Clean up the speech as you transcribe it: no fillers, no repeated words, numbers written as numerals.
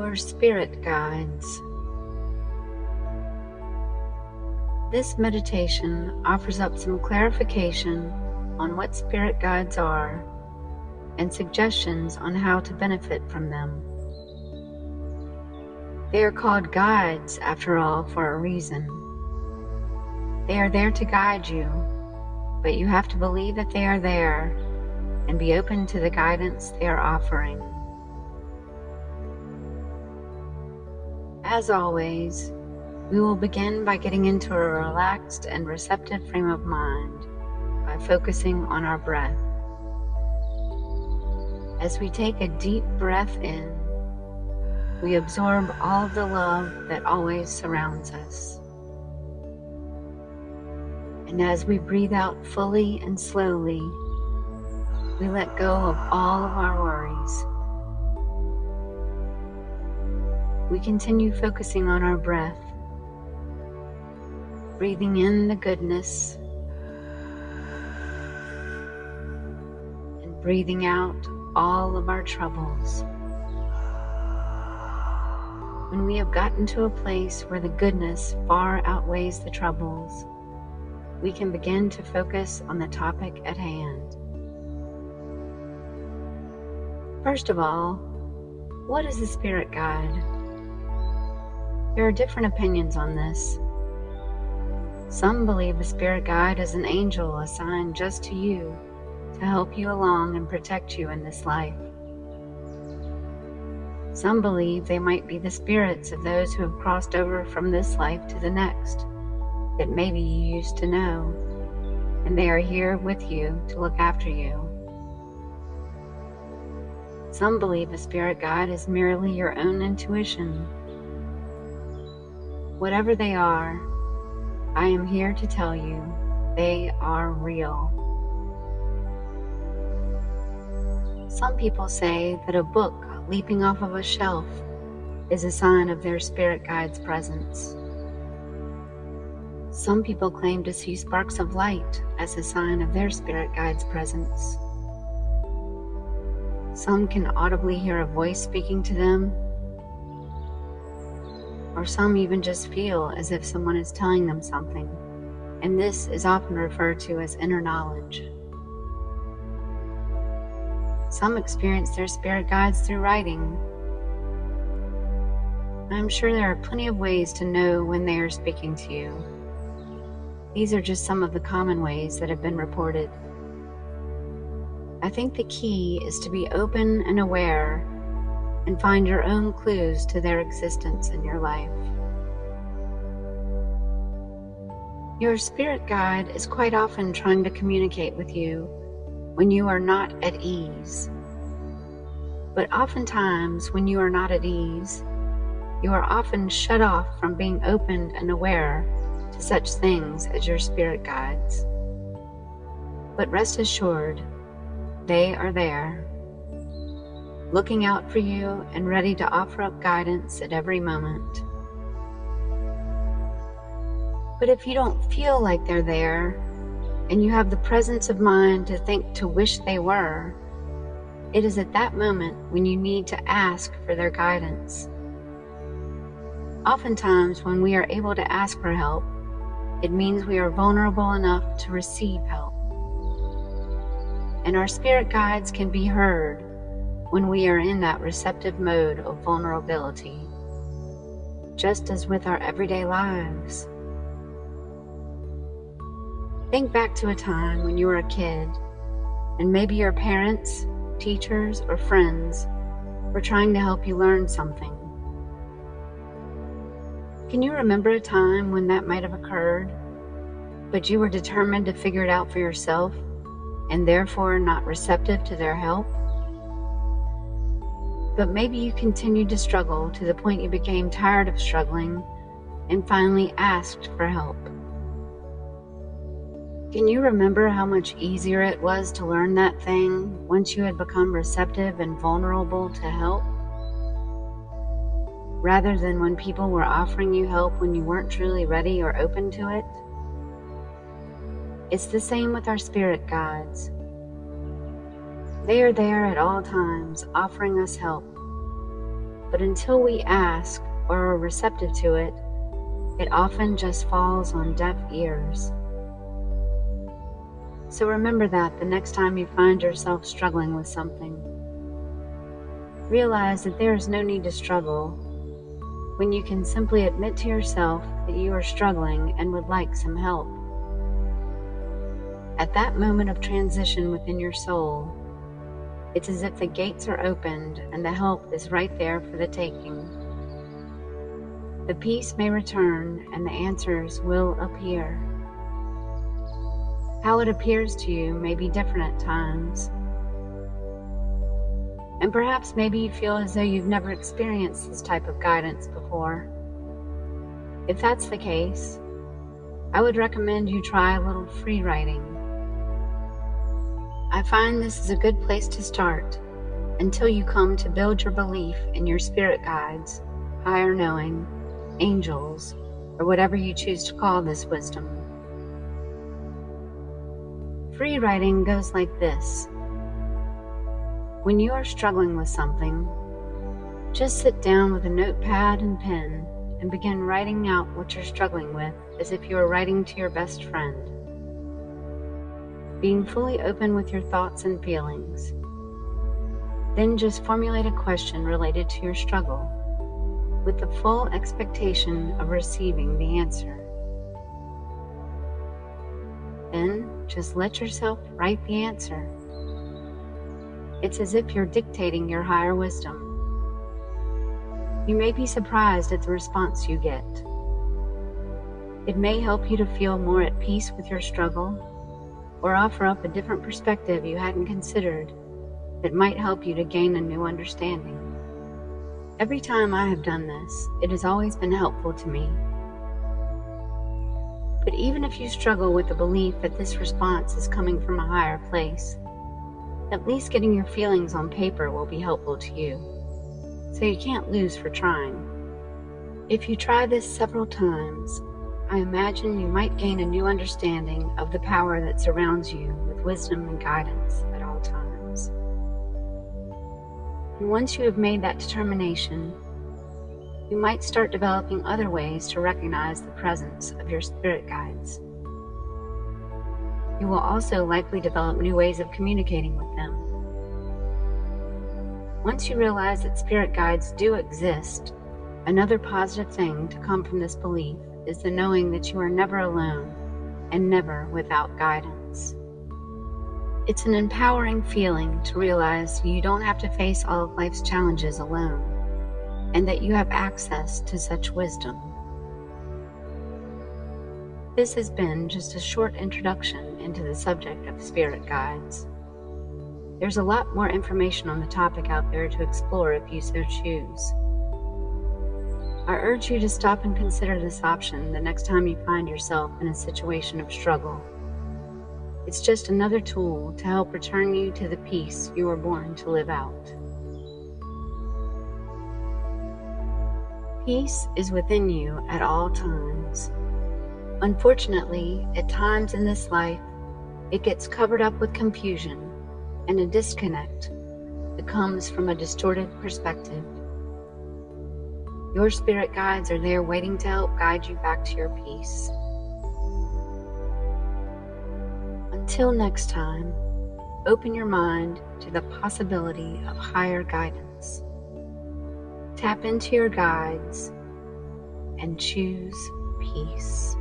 Your spirit guides. This meditation offers up some clarification on what spirit guides are and suggestions on how to benefit from them. They are called guides, after all, for a reason. They are there to guide you, but you have to believe that they are there and be open to the guidance they are offering. As always, we will begin by getting into a relaxed and receptive frame of mind by focusing on our breath. As we take a deep breath in, we absorb all of the love that always surrounds us. And as we breathe out fully and slowly, we let go of all of our worries. We continue focusing on our breath, breathing in the goodness and breathing out all of our troubles. When we have gotten to a place where the goodness far outweighs the troubles, we can begin to focus on the topic at hand. First of all, what is a spirit guide? There are different opinions on this. Some believe a spirit guide is an angel assigned just to you to help you along and protect you in this life. Some believe they might be the spirits of those who have crossed over from this life to the next that maybe you used to know, and they are here with you to look after you. Some believe a spirit guide is merely your own intuition. Whatever they are, I am here to tell you they are real. Some people say that a book leaping off of a shelf is a sign of their spirit guide's presence. Some people claim to see sparks of light as a sign of their spirit guide's presence. Some can audibly hear a voice speaking to them, or some even just feel as if someone is telling them something, and this is often referred to as inner knowledge. Some experience their spirit guides through writing. I'm sure there are plenty of ways to know when they are speaking to you. These are just some of the common ways that have been reported. I think the key is to be open and aware and find your own clues to their existence in your life. Your spirit guide is quite often trying to communicate with you when you are not at ease. But oftentimes, when you are not at ease, you are often shut off from being open and aware to such things as your spirit guides. But rest assured, they are there, looking out for you and ready to offer up guidance at every moment. But if you don't feel like they're there, and you have the presence of mind to think to wish they were, it is at that moment when you need to ask for their guidance. Oftentimes, when we are able to ask for help, it means we are vulnerable enough to receive help. And our spirit guides can be heard when we are in that receptive mode of vulnerability, just as with our everyday lives. Think back to a time when you were a kid, and maybe your parents, teachers, or friends were trying to help you learn something. Can you remember a time when that might have occurred, but you were determined to figure it out for yourself, and therefore not receptive to their help? But maybe you continued to struggle to the point you became tired of struggling and finally asked for help. Can you remember how much easier it was to learn that thing once you had become receptive and vulnerable to help? Rather than when people were offering you help when you weren't truly ready or open to it? It's the same with our spirit guides. They are there at all times, offering us help. But until we ask or are receptive to it, it often just falls on deaf ears. So remember that the next time you find yourself struggling with something. Realize that there is no need to struggle when you can simply admit to yourself that you are struggling and would like some help. At that moment of transition within your soul, it's as if the gates are opened and the help is right there for the taking. The peace may return and the answers will appear. How it appears to you may be different at times. And perhaps maybe you feel as though you've never experienced this type of guidance before. If that's the case, I would recommend you try a little free writing. I find this is a good place to start until you come to build your belief in your spirit guides, higher knowing, angels, or whatever you choose to call this wisdom. Free writing goes like this. When you are struggling with something, just sit down with a notepad and pen and begin writing out what you're struggling with as if you were writing to your best friend. Being fully open with your thoughts and feelings. Then just formulate a question related to your struggle with the full expectation of receiving the answer. Then just let yourself write the answer. It's as if you're dictating your higher wisdom. You may be surprised at the response you get. It may help you to feel more at peace with your struggle, or offer up a different perspective you hadn't considered that might help you to gain a new understanding. Every time I have done this, it has always been helpful to me. But even if you struggle with the belief that this response is coming from a higher place, at least getting your feelings on paper will be helpful to you, so you can't lose for trying. If you try this several times, I imagine you might gain a new understanding of the power that surrounds you with wisdom and guidance at all times. And once you have made that determination, you might start developing other ways to recognize the presence of your spirit guides. You will also likely develop new ways of communicating with them. Once you realize that spirit guides do exist, another positive thing to come from this belief is the knowing that you are never alone and never without guidance. It's an empowering feeling to realize you don't have to face all of life's challenges alone, and that you have access to such wisdom. This has been just a short introduction into the subject of spirit guides. There's a lot more information on the topic out there to explore if you so choose. I urge you to stop and consider this option the next time you find yourself in a situation of struggle. It's just another tool to help return you to the peace you were born to live out. Peace is within you at all times. Unfortunately, at times in this life, it gets covered up with confusion and a disconnect that comes from a distorted perspective. Your spirit guides are there waiting to help guide you back to your peace. Until next time, open your mind to the possibility of higher guidance. Tap into your guides and choose peace.